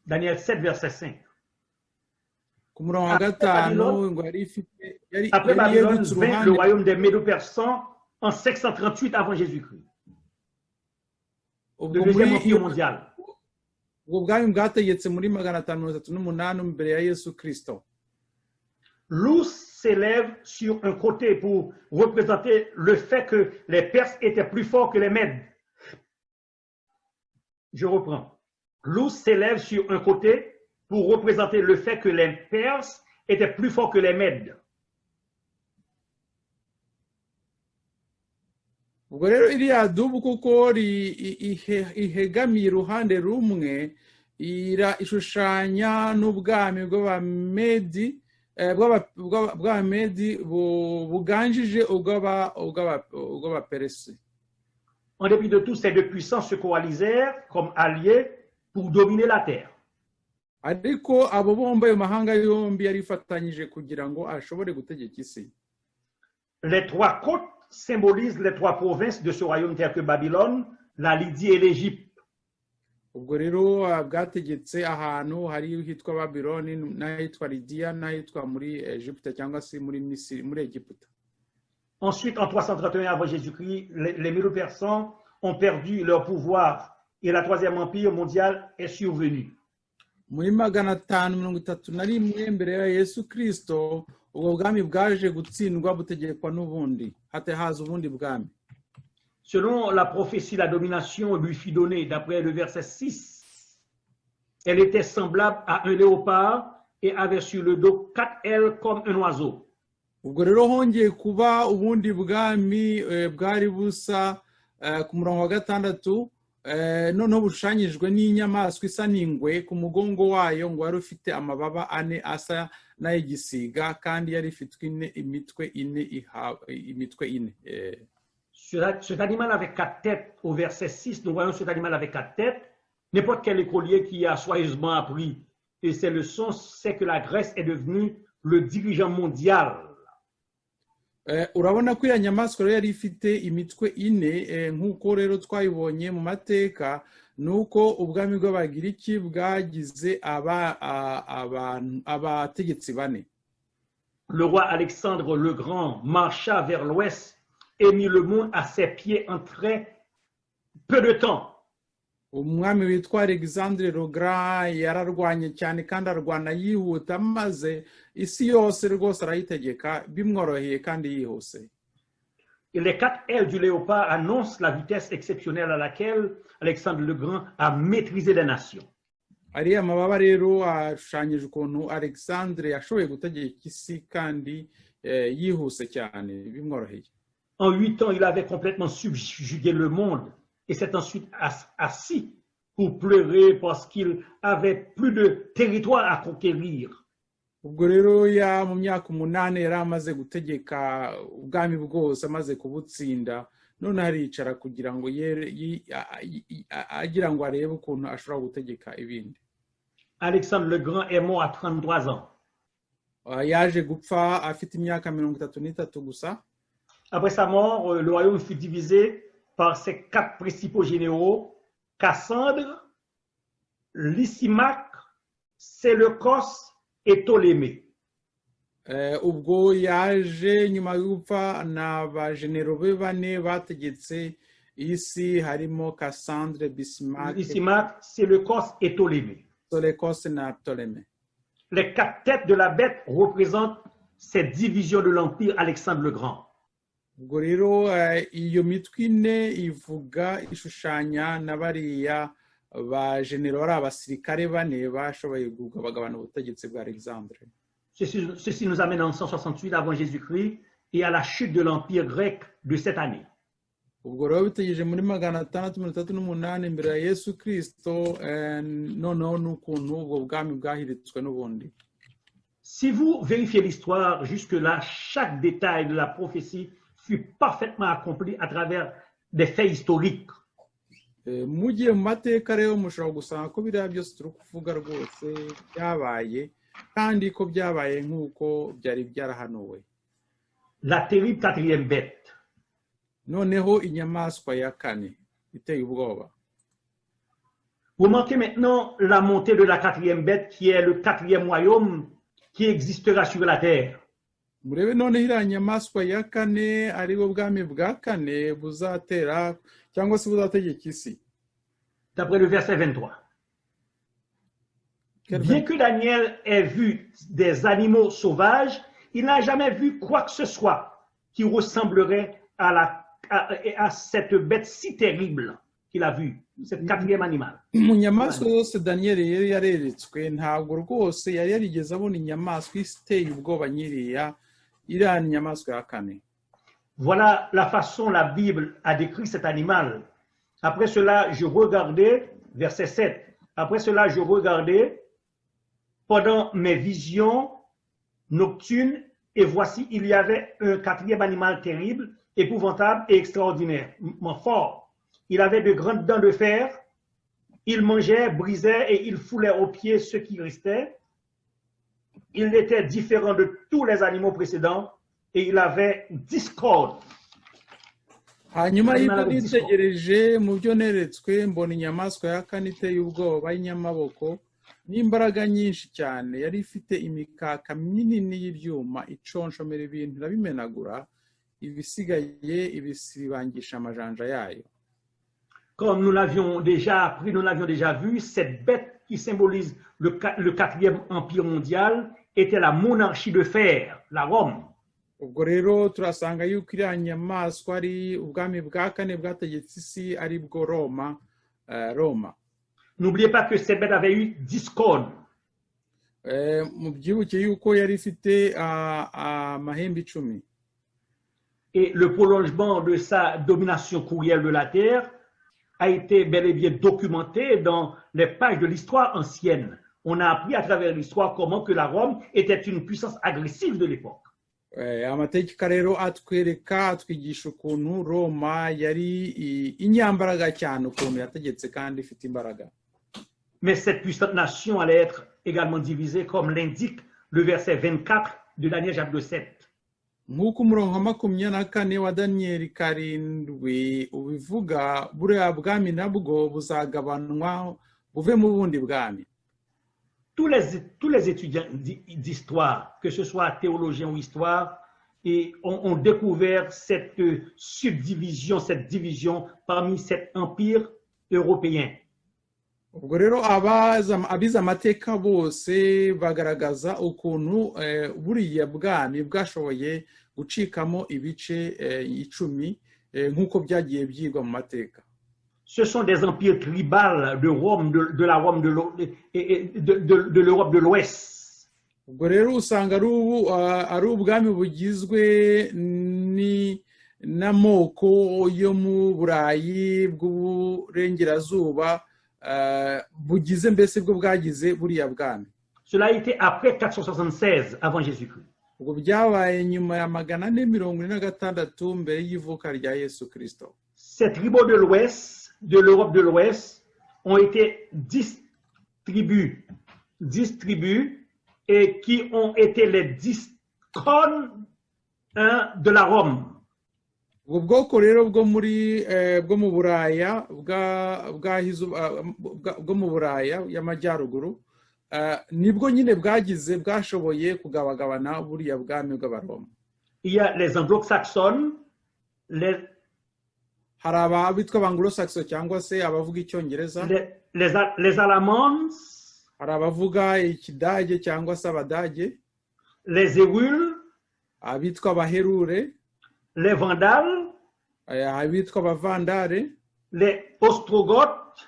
Daniel 7, verset 5. Ku murongo wa 5 ngo yari ifite Après Babylone vint le royaume des Médo-Persans en 538 avant Jésus-Christ. Le deuxième empire mondial. Ubwo bwami bwategetse muri 538 mbere ya Yesu Kristo. L'ours s'élève sur un côté pour représenter le fait que les Perses étaient plus forts que les Mèdes. Je reprends. L'ours s'élève sur un côté pour représenter le fait que les Perses étaient plus forts que les Mèdes. Ubwo rero iriya dubu kuko ihegamiye iruhande rumwe ishushanya n'ubwami bw'Abamedi buganjije ubw'Abaperesi. En dépit de tout, ces deux puissances se coalisèrent comme alliés pour dominer la terre. Ariko abo bombi ayo mahanga yombi yari ifatanyije kugira ngo ashobore gutegeka isi. Les 3 côtes symbolisent les 3 provinces de ce royaume telles que Babylone, la Lydie et l'Égypte. ubwo rero bwategetse ahantu hari hitwa Babyloni n'ahitwa Lidiya n'ahitwa muri Egiputa cyangwa se muri Misiri muri Egiputa. Ensuite, en 331 avant Jésus-Christ, les Médo-Persans ont perdu leur pouvoir et la troisième empire mondial est survenu. Muri 531 mbere ya Yesu Kristo ubwo bwami bwaje gutsindwa butegekwa n'ubundi haza ubundi bwami. Selon la prophétie, la domination lui fut donnée d'après le verset 6. Elle était semblable à un léopard et avait sur le dos 4 ailes comme un oiseau. Ubwo rero hongeye kuba ubundi bwami bwari busa ku murongo wa 6 noneho bushushanyijwe n'inyamaswa isa n'ingwe ku mugongo wayo ngo wari ufite amababa 4 asa n'ay'igisiga kandi yari ifite imitwe 4. Cet animal avait 4 têtes. Au verset 6, nous voyons cet animal avec 4 têtes. N'importe quel écolier qui a soigneusement appris et ses leçons sait que la Grèce est devenue le dirigeant mondial. Urabona ko ya nyamaswa yari ifite imitwe 4 nk'uko rero twayibonye mu mateka nuko ubwami bw'Abagiriki bwagize abategetsi 4. Le roi Alexandre le Grand marcha vers l'ouest et mit le monde à ses pieds en très peu de temps. Umwami witwa Alexandre le Grand yararwanye cyane kandi arwana yihuta maze isi yose rwose arayitegeka bimworoheye kandi yihuse. Et les 4 ailes du léopard annoncent la vitesse exceptionnelle à laquelle Alexandre le Grand a maîtrisé les nations. Ariya mababa rero ashushanyije ukuntu Alexandre yashoboye gutegeka isi kandi yihuse cyane bimworoheye. En 8 ans, il avait complètement subjugué le monde et s'est ensuite assis pour pleurer parce qu'il avait plus de territoire à conquérir. Ubwo rero mu myaka 8 yari amaze gutegeka ubwami bwose amaze kubutsinda none aricara kugira ngo agira ngo arebe ukuntu ashobora gutegeka ibindi. Alexandre le Grand est mort à 33 ans. Yaje gupfa afite imyaka 33 gusa. Après sa mort, le royaume fut divisé par ses 4 principaux généraux, Cassandre, Lysimaque, Séleucos et Ptolémée. Ubwo yaje nyuma yo gupfa n'abagenero be 4 bategetse isi harimo Cassandre, Lysimaque, Séleucos et Ptolémée. Séleucos na Ptolémée. Les 4 têtes de la bête représentent cette division de l'empire Alexandre le Grand. Ubwo rero iyo mitwe 4 ivuga ishushanya n'abariya ba general abasirikare 4 bashoboye kugabagabana ubutegetsi bwa Alexandre. Ceci nous amène en 168 avant Jésus-Christ et à la chute de l'empire grec de cette année. Ubwo rero bitegereje muri 638 mbere ya Yesu Kristo noneho n'ukuntu ubwo bwami bwahiritswe n'ubundi. Si vous vérifiez l'histoire jusque-là, chaque détail de la prophétie fut parfaitement accompli à travers des faits historiques. Mugiye mu mateka rero mushobora gusanga ko biriya byose turi kuvuga rwose byabaye kandi ko byabaye nk'uko byari byarahanuwe. La terrible 4e bête. Noneho inyamaswa ya 4 iteye ubwoba. Vous manquez maintenant la montée de la 4e bête qui est le 4e royaume qui existera sur la terre. Murebe none iriya nyamaswa ya 4 aribo bwami bwa 4 buzatera cyangwa se buzategeka isi. D'après le verset 23. Bien que Daniel ait vu des animaux sauvages, il n'a jamais vu quoi que ce soit qui ressemblerait à cette bête si terrible qu'il a vue, cette 4e animal. Mu nyamaswa yose Daniel yari yareretswe ntabwo rwose yari yarigeze abona inyamaswa iteye ubwoba nyiriya iriya nyamaswa ya 4. Voilà la façon la Bible a décrit cet animal. Après cela, je regardais, verset 7, après cela, je regardais pendant mes visions nocturnes, et voici, il y avait un 4e animal terrible, épouvantable et extraordinairement fort. Il avait de grandes dents de fer, il mangeait, brisait et il foulait aux pieds ceux qui restaient. Il était différent de tous les animaux précédents et il avait 10 cornes. hanyuma L'animal y'ibyo avec 10 cornes. nitegereje mu byo neretswe mbona inyamaswa ya kane iteye ubwoba y'inyamaboko n'imbaraga nyinshi cyane yari ifite imikaka minini y'ibyuma iconshomera ibintu irabimenagura ibisigaye ibisibangisha amajanja yayo. Comme nous l'avions déjà appris, nous l'avions déjà vu, cette bête qui symbolise le quatrième empire mondial était la monarchie de fer, la Rome. ubwo rero turasanga yuko iriya nyamaswa ari ubwami bwa kane bwategetse isi ari bwo Roma. N'oubliez pas que cette bête avait eu 10 cornes. Mubyibuke yuko yari ifite amahembe 10. Et le prolongement de sa domination courrière de la terre a été bel et bien documenté dans les pages de l'histoire ancienne. On a appris à travers l'histoire comment que la Rome était une puissance agressive de l'époque. Amategeko rero atwereka atwigisha ukuntu Roma yari inyambaraga cyane ukuntu yategetse kandi ifite imbaraga. Mais cette puissante nation allait être également divisée comme l'indique le verset 24 de Daniel chapitre 7. Nk'uko umurongo wa 24 wa Daniel 7 ubivuga buriya bwami nabwo buzagabanwa buve mu bundi bwami. Tous les étudiants d'histoire, que ce soit théologiens ou histoire, ont découvert cette subdivision, cette division parmi cet empire européen. Ubwo rero abize amateka bose bagaragaza ukuntu buriya bwami bwashoboye gucikamo ibice 10 nk'uko byagiye byigwa mu mateka. Ce sont des empires tribaux de Rome, de la Rome de l'Europe de l'Ouest. Ubwo rero usanga ari ubwami bugizwe n'amoko yo mu Burayi bw'uburengerazuba bugize mbese bwo bwagize buriya bwami. Cela a été après 476 avant Jésus-Christ. Ubwo byabaye nyuma ya 446 mbere y'ivuka rya Yesu Kristo. Ces tribus de l'Ouest, de l'Europe de l'Ouest, ont été 10 tribus et qui ont été les 10 trônes de la Rome. Ubwo bwoko rero bwo mu Buraya bwo mu Buraya y'amajyaruguru nibwo nyine bwashoboye kugabagabana buriya bwami bw'Abaroma. Il y a les anglo-saxons, hari abitwa abanglo-saxon cyangwa se abavuga icyongereza, les Allemands, hari abavuga ikidage cyangwa se abadage, les Érules, abitwa abaherure, les Vandales, abitwa abavandare, les Ostrogoths,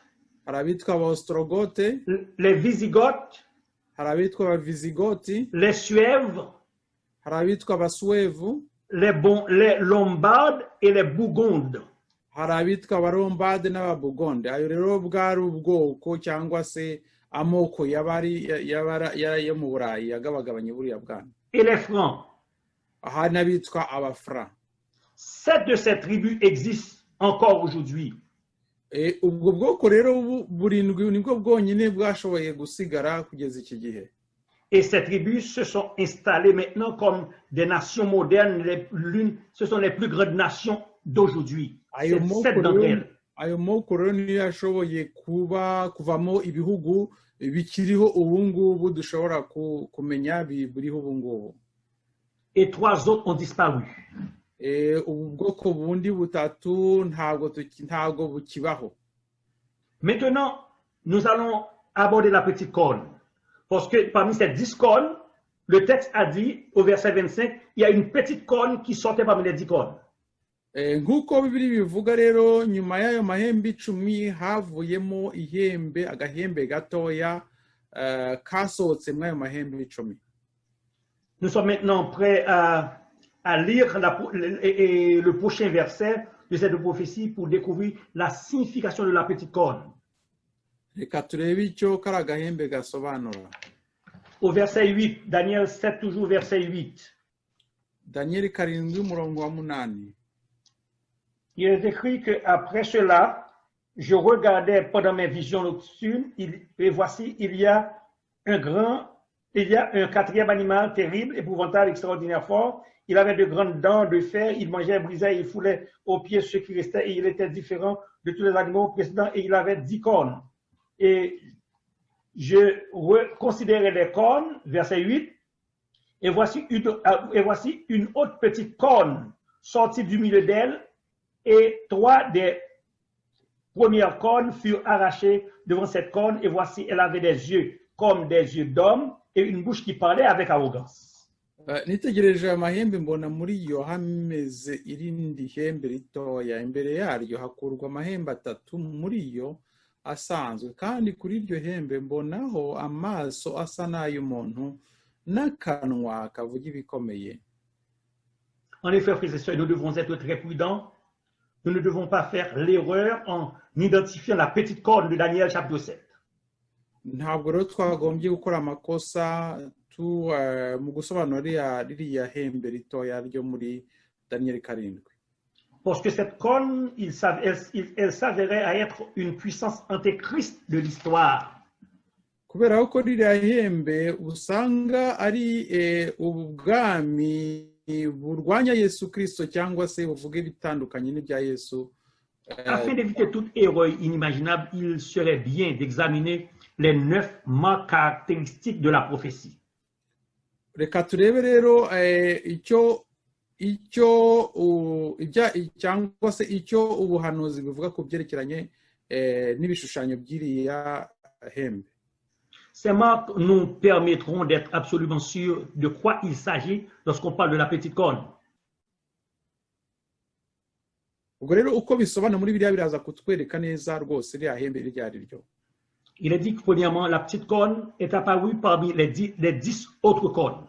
hari abitwa abaostrogote, les Visigoths, hari abitwa abavizigoti, les Suèves, hari abitwa abasuevu, les Lombards et les Burgondes. hari abitwa abarombade n'ababugonde. Ayo rero bwari ubwoko cyangwa se amoko yo mu Burayi yagabagabanye buriya bwami. Et les Francs. Aha n'abitwa abafra. 7 de ces tribus existent encore aujourd'hui. Ubwo bwoko rero burindwi nibwo bwonyine bwashoboye gusigara kugeza iki gihe. Et ces tribus se sont installées maintenant comme des nations modernes. Ce sont les plus grandes nations d'aujourd'hui. Ayo moko rero niyo yashoboye kuvamo ibihugu bikiriho ubu ngubu dushobora kumenya buriho ubu ngubu. Et 3 autres ont disparu. Ubu bwoko bundi butatu ntabwo bukibaho. Maintenant, nous allons aborder la petite corne. Parce que parmi ces 10 cornes, le texte a dit, au verset 25, il y a une petite corne qui sortait parmi les 10 cornes. Nk'uko Bibiri bivuga rero nyuma y'ayo mahembe 10 havuyemo agahembe gatoya kasohotse muri ayo mahembe 10. Nous sommes maintenant prêts à lire le prochain verset de cette prophétie pour découvrir la signification de la petite corne. Reka turebe icyo kari agahembe gasobanura. Au verset 8, Daniel 7, toujours verset 8. Daniel 7 umurongo wa 8. Il est écrit qu'après cela, je regardais pendant mes visions nocturnes, et voici, il y a un quatrième animal terrible, épouvantable, extraordinaire, fort. il avait de grandes dents de fer, il mangeait, brisait, il foulait aux pieds ceux qui restaient, et il était différent de tous les animaux précédents, et il avait 10 cornes. Et je considérais les cornes, verset 8, et voici une autre petite corne sortie du milieu d'elle, et 3 des premières cornes furent arrachées devant cette corne, et voici, elle avait des yeux comme des yeux d'homme, et une bouche qui parlait avec arrogance. nitegereje amahembe mbona muri yo hameze irindi hembe ritoya, imbere yaryo hakurwa amahembe atatu muri yo asanzwe, kandi kuri iryo hembe mbonaho amaso asa n'ay'umuntu n'akanwa kavuga ibikomeye. En effet, frères et sœurs, nous devons être très prudents. Nous ne devons pas faire l'erreur en identifiant la petite corne de Daniel chapitre 7. Ntabwo rero twagombye gukora amakosa mu gusobanura ririya hembe ritoya ryo muri Daniel 7. Parce que cette corne, elle s'avérait être une puissance antéchrist de l'histoire. Kubera ko ririya hembe usanga ari ubwami burwanya Yesu Kristo cyangwa se buvuga ibitandukanye n'ibya Yesu. Afin d'éviter toute erreur inimaginable, il serait bien d'examiner les 9 marques caractéristiques de la prophétie. Reka turebe rero cyangwa se icyo ubuhanuzi buvuga ku byerekeranye n'ibishushanyo by'iriya hembe. Ces marques nous permettront d'être absolument sûrs de quoi il s'agit lorsqu'on parle de la petite corne. Ubwo rero uko bisobanura muri Bibiliya biraza kutwereka neza rwose iriya hembe iryo ari ryo. Il est dit que premièrement, la petite corne est apparue parmi les 10 autres cornes.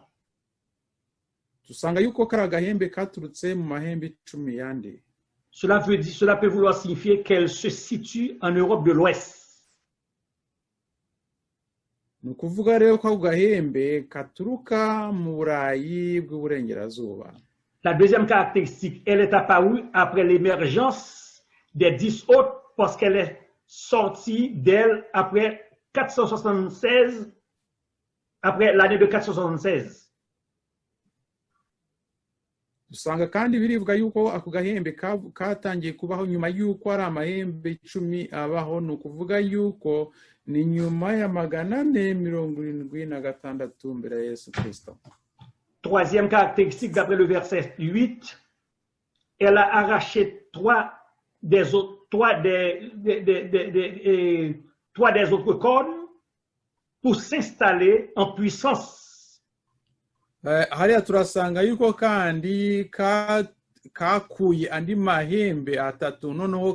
Tusanga yuko kari agahembe katurutse mu mahembe 10 yandi. Cela peut vouloir signifier qu'elle se situe en Europe de l'Ouest. Ni ukuvuga rero ko ako gahembe katuruka mu Burayi bw'uburengerazuba. La deuxième caractéristique, elle est apparue après l'émergence des 10 autres parce qu'elle est sortie d'elle après 476, après l'année de 476. Dusanga kandi birivuga yuko ako gahembe katangiye kubaho nyuma yuko ari amahembe 10 abaho, ni ukuvuga yuko ni nyuma ya 476 mbere ya Yesu Kristo. Troisième caractéristique, d'après le verset 8, elle a arraché 3 des autres cornes pour s'installer en puissance. Hariya turasanga yuko kandi kakuye andi mahembe atatu, noneho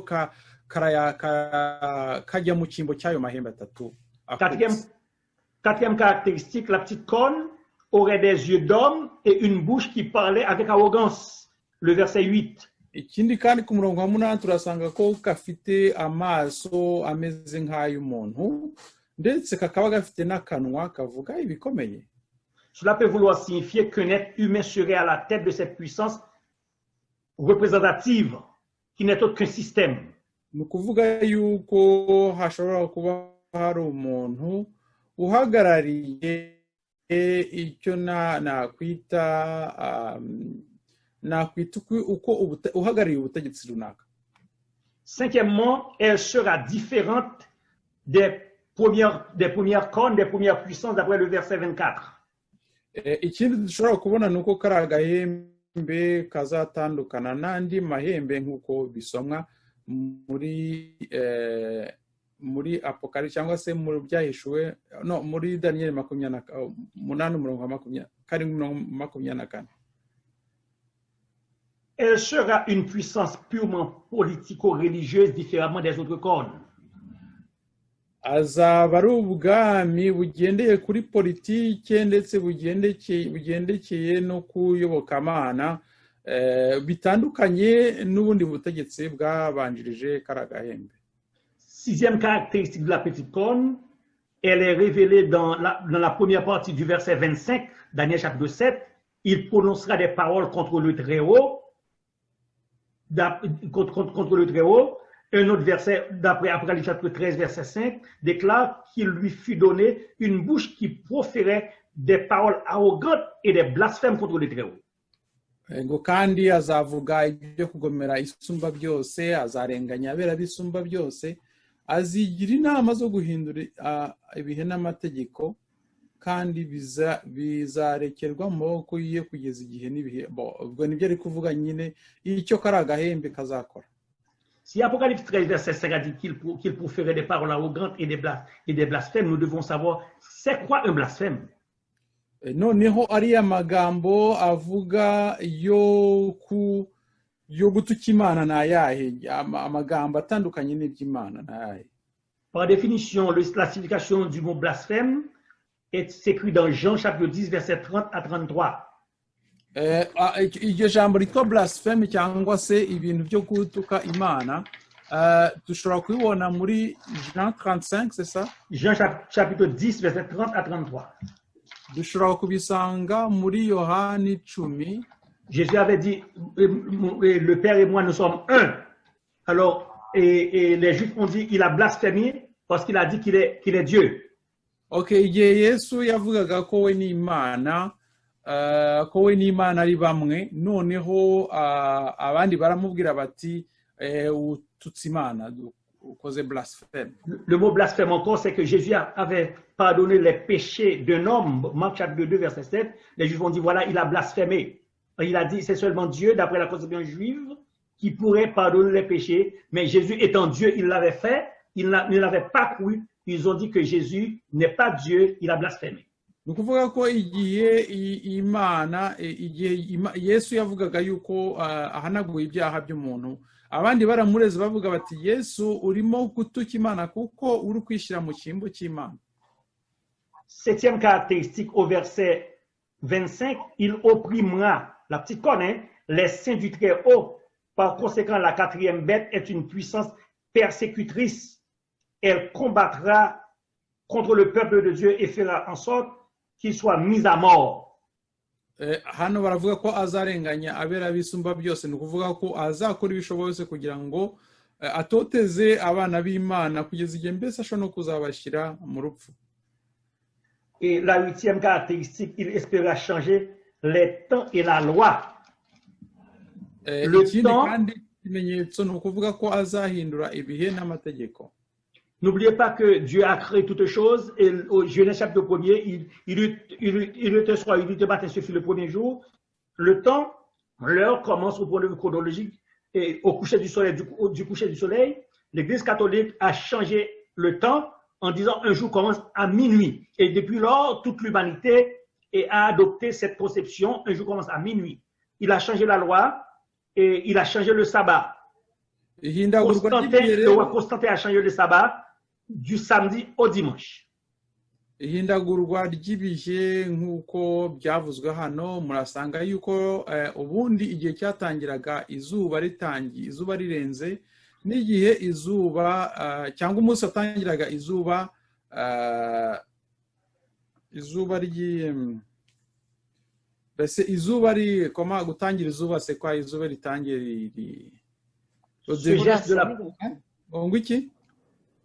kajya mu cyimbo cyayo mahembe atatu. Quatrième caractéristique, la petite corne aurait des yeux d'homme et une bouche qui parlait avec arrogance. Le verset 8. Ikindi kandi ku murongo wa 8 turasanga ko gafite amaso ameze nk'ay'umuntu, ndetse kakaba gafite n'akanwa kavuga ibikomeye. Cela peut vouloir signifier qu'un être humain serait à la tête de cette puissance représentative qui n'est autre qu'un système. Ni ukuvuga yuko hashobora kuba hari umuntu uhagarariye icyo nakwita uko uhagarariye ubutegetsi runaka. Cinquièmement, elle sera différente des premières cornes, des premières puissances d'après le verset 24. Ikindi dushobora kubona ni uko kari agahembe kazatandukana n'andi mahembe nk'uko bisomwa muri Apocalypse cyangwa se mu byahishuwe muri Daniel 8:24. Elle sera une puissance purement politico-religieuse différemment des autres cornes. Azaba ari ubwami bugendeye kuri politike ndetse bugendekeye no kuyobokamana bitandukanye n'ubundi butegetsi bwabanjirije karagahembe. Sixième caractéristique de la petite corne, elle est révélée dans la première partie du verset 25, Daniel chapitre 7. Il prononcera des paroles contre le Très-Haut. Contre le Très-Haut. Un autre verset, d'après Apocalypse chapitre 13, verset 5, déclare qu'il lui fut donné une bouche qui proférait des paroles arrogantes et des blasphèmes contre le Très-Haut. ngo kandi azavuga ibyo kugomera isumba byose, azarenganya abera bisumba byose, azigira inama zo guhindura ibihe n'amategeko, kandi bizarekerwa mu maboko ye kugeza igihe n'ibihe. Ubwo nibyo ari kuvuga nyine icyo kari agahembe kazakora. Si Apocalypse 13, verset 5 a dit qu'il proférait des paroles arrogantes et des blasphèmes, nous devons savoir c'est quoi un blasphème. Noneho ariya magambo avuga yo gutuka Imana na yahe, amagambo atandukanye n'iby'Imana na yahe. Par définition, la signification du mot blasphème est écrit dans Jean chapitre 10, verset 30 à 33. Iryo jambo ritwa blasphème cyangwa se ibintu byo gutuka Imana dushobora kubibona muri Jean 35, c'est ça? Jean chapitre 10, verset 30 à 33. Dushobora kubisanga muri Yohani 10. Jésus avait dit, le Père et moi, nous sommes un. Alors, et les Juifs ont dit, il a blasphémé parce qu'il a dit qu'il est Dieu. Ok, igihe Yesu yavugaga ko we n'Imana, ari bamwe, noneho abandi baramubwira bati ututse Imana, ukoze blasphème. Le mot blasphème encore, c'est que Jésus avait pardonné les péchés d'un homme. Marc chapitre 2, verset 7. Les Juifs ont dit, voilà, il a blasphémé. Il a dit, c'est seulement Dieu, d'après la conception juive, qui pourrait pardonner les péchés. Mais Jésus étant Dieu, il l'avait fait. Il ne l'avait pas cru. Ils ont dit que Jésus n'est pas Dieu, il a blasphémé. Ni ukuvuga ko igihe Yesu yavugaga yuko ahanaguye ibyaha by'umuntu, abandi baramureze bavuga bati Yesu urimo gutuka Imana kuko uri kwishyira mu cyimbo cy'Imana. Septième caractéristique au verset 25, il opprimera, la petite corne, les saints du Très-Haut. Par conséquent, la quatrième bête est une puissance persécutrice. Elle combattra contre le peuple de Dieu et fera en sorte qu'il soit mis à mort. Hano baravuga ko azarenganya abera bisumba byose, ni ukuvuga ko azakora ibishoboye kugira ngo atoteze abana b'Imana kugeza igihe mbese ashobora no kuzabashyira mu rupfu. Et la huitième caractéristique, il espéra changer les temps et la loi. Le temps, kandi ikimenyetso ni ukuvuga ko azahindura ibihe n'amategeko. N'oubliez pas que Dieu a créé toutes choses et au Genèse chapitre 1er, il était soir, il était matin, ce fut le premier jour. Le temps, l'heure commence au point de vue chronologique et au coucher du soleil, du coucher du soleil. L'Église catholique a changé le temps en disant un jour commence à minuit. Et depuis lors, toute l'humanité a adopté cette conception, un jour commence à minuit. Il a changé la loi et il a changé le sabbat. Le roi Constantin a changé le sabbat du samedi au dimanche. Ihindagurwa ry'ibihe nk'uko byavuzwe hano, murasanga yuko ubundi igihe cyatangiraga izuba rirenze, n'igihe izuba cyangwa umunsi watangiraga izuba mbese izuba koma gutangira izuba se kwa izuba ritangiye iki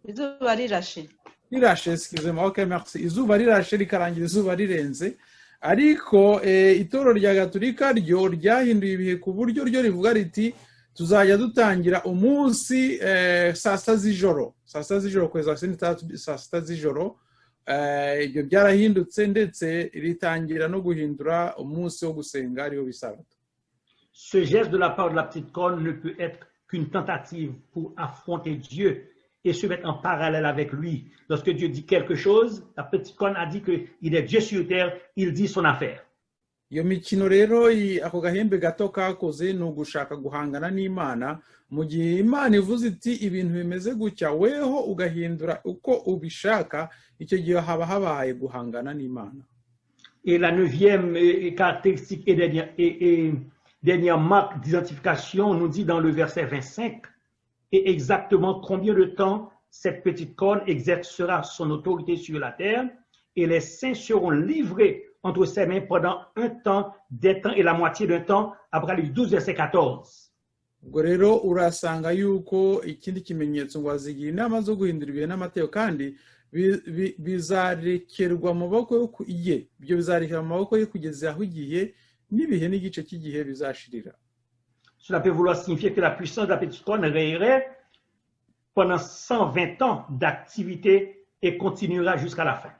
izuba rirashe, excusez-moi, ok, merci. Izuba rirashe rikarangira izuba rirenze, ariko itorero rya Gatolika ryo ryahinduye ibihe ku buryo ryo rivuga riti tuzajya dutangira umunsi saa sita z'ijoro kugeza saa sita z'ijoro. Ibyo byarahindutse ndetse ritangira no guhindura umunsi wo gusenga ariwo bisabato. Ce geste de la part de la petite corne ne peut être qu'une tentative pour affronter Dieu et se mettre en parallèle avec lui. Lorsque Dieu dit quelque chose, la petite corne a dit qu'il est Dieu sur terre, il dit son affaire. Iyo mikino rero ako gahembe gato kakoze ni ugushaka guhangana n'Imana, mu gihe Imana ivuze iti ibintu bimeze gutya weho ugahindura uko ubishaka, icyo gihe haba habaye guhangana n'Imana. Et la neuvième caractéristique et dernière marque d'identification nous dit dans le verset 25 et exactement combien de temps cette petite corne exercera son autorité sur la terre, et les saints seront livrés entre ses mains pendant un temps, des temps et la moitié d'un temps, Apocalypse 12, verset 14. Ubwo rero urasanga yuko ikindi kimenyetso ngo azigira inama zo guhindura ibihe n'amategeko, kandi bizarekerwa mu maboko ye, ibyo bizarekera mu maboko ye kugeza aho igihe n'ibihe n'igice cy'igihe bizashirira. Cela peut vouloir signifier que la puissance de la petite corne rayerait pendant 120 ans d'activité et continuera jusqu'à la fin.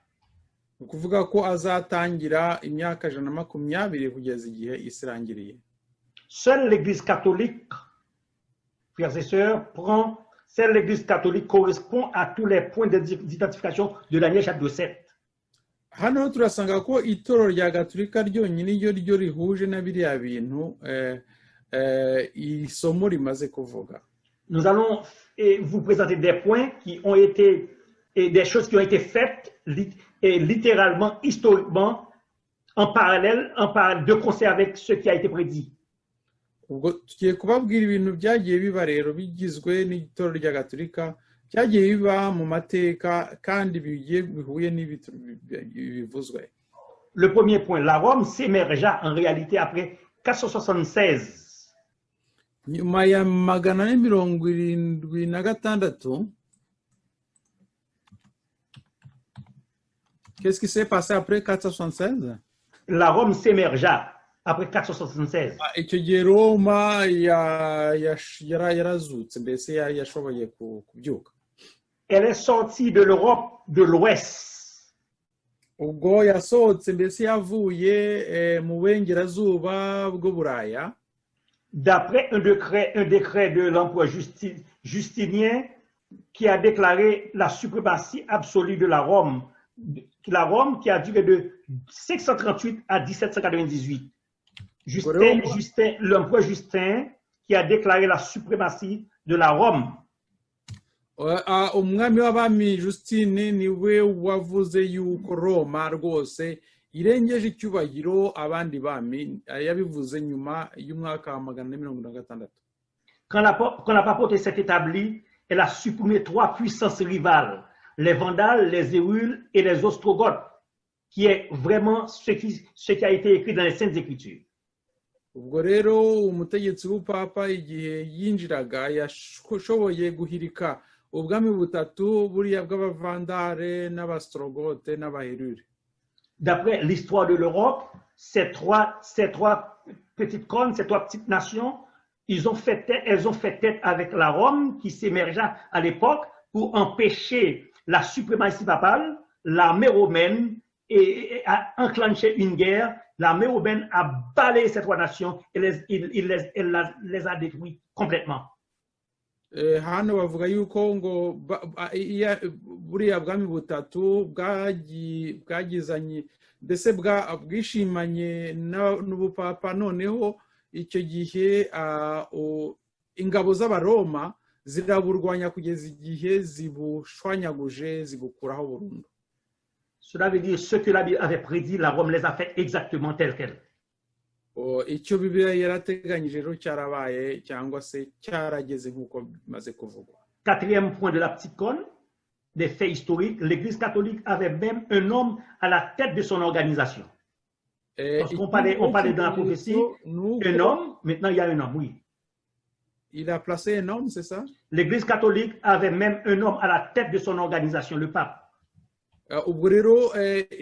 Ni ukuvuga ko azatangira imyaka 120 kugeza igihe isi irangiriye. Seule l'Église catholique, frères et sœurs, seule l'Église catholique correspond à tous les points d'identification de Daniel chapitre 7. Hano turasanga ko itorero rya Gatolika ryonyine ryo rihuje na biriya bintu isomo rimaze kuvuga. Nous allons vous présenter des points qui ont été, et des choses qui ont été faites littéralement, historiquement, en parallèle de concert avec ce qui a été prédit. Ubwo tugiye kubabwira ibintu byagiye biba rero bigizwe n'itorero rya Gatolika byagiye biba mu mateka kandi bihuye n'ibivuzwe. Le premier point, la Rome s'émergea en réalité après 476. Nyuma ya 476, qu'est-ce qui s'est passé après 476? La Rome s'émergea après 476. Icyo gihe Roma yarazutse, mbese yashoboye kubyuka. Elle est sortie de l'Europe de l'Ouest. Ubwo yasohotse, mbese yavuye mu burengerazuba bw'Uburaya. D'après un décret de l'empereur Justinien qui a déclaré la suprématie absolue de la Rome qui a duré de 538 à 1798. L'empereur Justin qui a déclaré la suprématie de la Rome. Umwami w'abami Justine niwe wavuze yuko Roma rwose irengeje icyubahiro abandi bami, yabivuze nyuma y'umwaka wa 456. Quand la papauté s'est établie, elle a supprimé 3 puissances rivales, les Vandales, les Érules et les Ostrogoths, qui est vraiment ce qui a été écrit dans les Saintes Écritures. Ubwo rero umutegetsi w'upapa igihe yinjiraga yashoboye guhirika ubwami butatu buriya bw'abavandare n'abastrogote n'abaherure. D'après l'histoire de l'Europe, ces trois petites cornes, ces 3 petites nations, elles ont fait tête avec la Rome qui s'émergea à l'époque pour empêcher la suprématie papale. L'armée romaine a enclenché une guerre. L'armée romaine a balayé ces 3 nations et les a détruites complètement. Hano bavuga yuko ngo buriya bwami butatu bwagizanye ndetse bwishimanye n'ubupapa, noneho icyo gihe ingabo z'abaroma ziraburwanya kugeza igihe zibushwanyaguje zibukuraho burundu. Cela veut dire ce que la Bible avait prédit, la Rome les a fait exactement telles quelles. Icyo Bibiliya yarateganyije rero cyarabaye cyangwa se cyarageze nk'uko bimaze kuvugwa. Quatrième point de la petite corne, des faits historiques, l'Église catholique avait même un homme à la tête de son organisation. Parce qu'on parlait dans la prophétie, un homme, maintenant il y a un homme, oui. Il a placé un homme, c'est ça? L'Église catholique avait même un homme à la tête de son organisation, le pape. Ubwo rero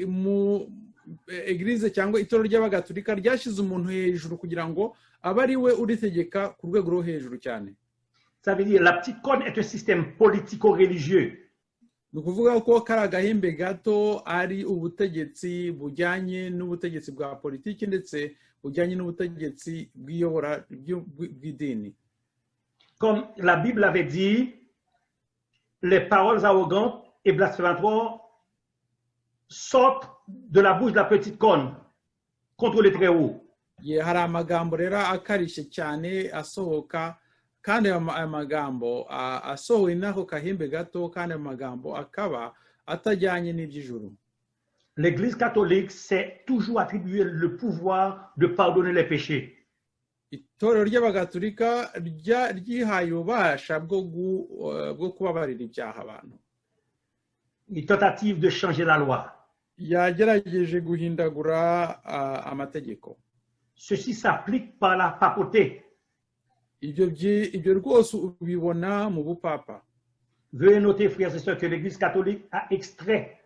mu Eglise cyangwa itorero ry'abagatolika ryashize umuntu hejuru kugira ngo abe ari we uritegeka ku rwego rwo hejuru cyane. Ça veut dire la petite corne est un système politico-religieux. Ni ukuvuga ko kari agahembe gato ari ubutegetsi bujyanye n'ubutegetsi bwa politiki ndetse bujyanye n'ubutegetsi bw'iyobora bw'idini. Comme la Bible avait dit, les paroles arrogantes et blasphématoires sortent de la bouche de la petite corne contre le Très-Haut. Hari amagambo rero akarishye cyane asohoka, kandi aya magambo asohowe n'ako kahembe gato, kandi amagambo akaba atajyanye n'iby'ijuru. L'Église catholique s'est toujours attribué le pouvoir de pardonner les péchés. Itorero ry'abagatolika ryihaye ububasha bwo kubabarira ibyaha abantu. Une tentative de changer la loi. Yagerageje guhindagura amategeko. Ceci s'applique par la papauté. Ibyo rwose ubibona mu bupapa. Veuillez noter, frères et sœurs, que l'Église catholique a extrait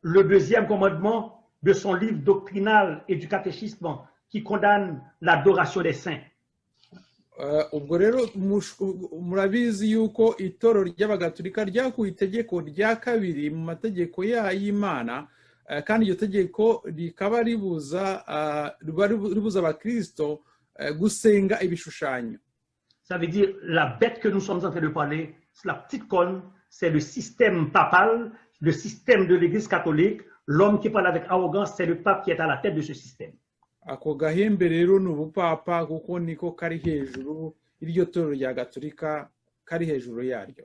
le 2e commandement de son livre doctrinal et du catéchisme qui condamne l'adoration des saints. ubwo rero murabizi yuko itorero ry'abagatolika ryakuye itegeko rya kabiri mu mategeko y'Imana, kandi iryo tegeko rikaba ribuza abakristo gusenga ibishushanyo. Ça veut dire la bête que nous sommes en train de parler, c'est la petite corne, c'est le système papal, le système de l'Église catholique. L'homme qui parle avec arrogance, c'est le pape qui est à la tête de ce système. Ako gahembe rero ni ubupapa kuko niko kari hejuru, iryo torero rya gatolika kari hejuru yaryo.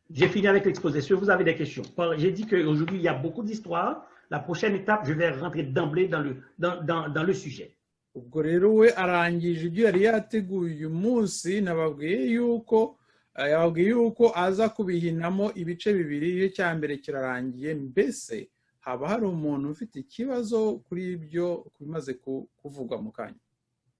J'ai fini avec l'exposé. Si vous avez des questions, j'ai dit qu'aujourd'hui il y a beaucoup d'histoires. La prochaine étape, je vais rentrer d'emblée dans le sujet. Ubwo rero we arangije ibyo yari yateguye uyu munsi, nababwiye yuko aza kubihinamo ibice bibiri. Igice cya mbere kirarangiye, mbese haba hari umuntu ufite ikibazo kuri ibyo bimaze kuvugwa mu kanya?